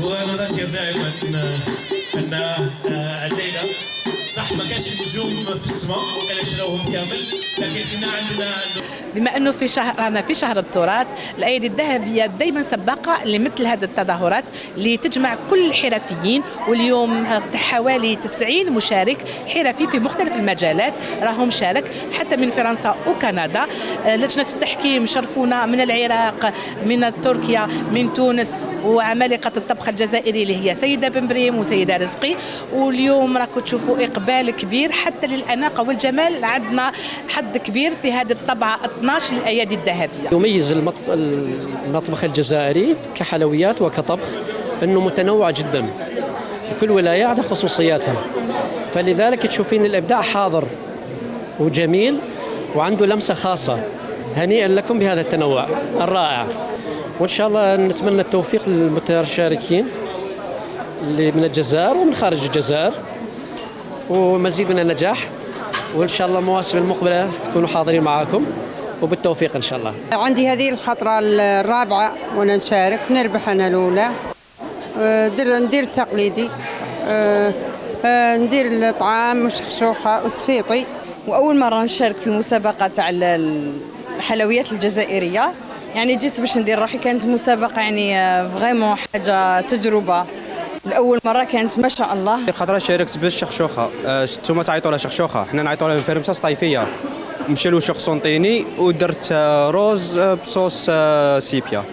ونذكر دائما ان الليله صح ما كانش النجوم في السماء وكان شراوهم كامل، لكن كنا عندنا بما انه في شهر التراث، الايادي الذهبيه دائما سباقه لمثل هذه التظاهرات اللي تجمع كل الحرفيين، واليوم حوالي 90 مشارك حرفي في مختلف المجالات راهم شارك حتى من فرنسا وكندا. لجنه التحكيم شرفونا من العراق، من تركيا، من تونس، وعمالقه الطبخ الجزائري اللي هي سيده بنبريم وسيده رزقي. واليوم راكم تشوفوا اقبال كبير حتى للاناقه والجمال، عندنا حد كبير في هذه الطبعه 12 للايادي الذهبيه. يميز المطبخ الجزائري كحلويات وكطبخ انه متنوع جدا، في كل ولايه عندها خصوصياتها، فلذلك تشوفين الابداع حاضر وجميل وعنده لمسه خاصه. هنيئا لكم بهذا التنوع الرائع، وان شاء الله نتمنى التوفيق للمتشاركين اللي من الجزائر ومن خارج الجزائر، ومزيد من النجاح، وان شاء الله المواسم المقبله تكونوا حاضرين معاكم، وبالتوفيق ان شاء الله. عندي هذه الخطره الرابعه وانا نشارك، نربح انا الاولى، ندير التقليدي، ندير الطعام شخشوخه وسفيطي. واول مره نشارك في المسابقه تاع الحلويات الجزائريه، يعني جيت باش ندير روحي، كانت مسابقه يعني فريمون حاجه تجربه الاول مره كانت ما شاء الله. خاطر شاركت بالشخشوخه، نتوما تعيطوا لها شخشوخه، حنا نعيطوا لها فرمسه صيفيه، مشى له شخصونطيني ودرت روز بصوص سيبيا.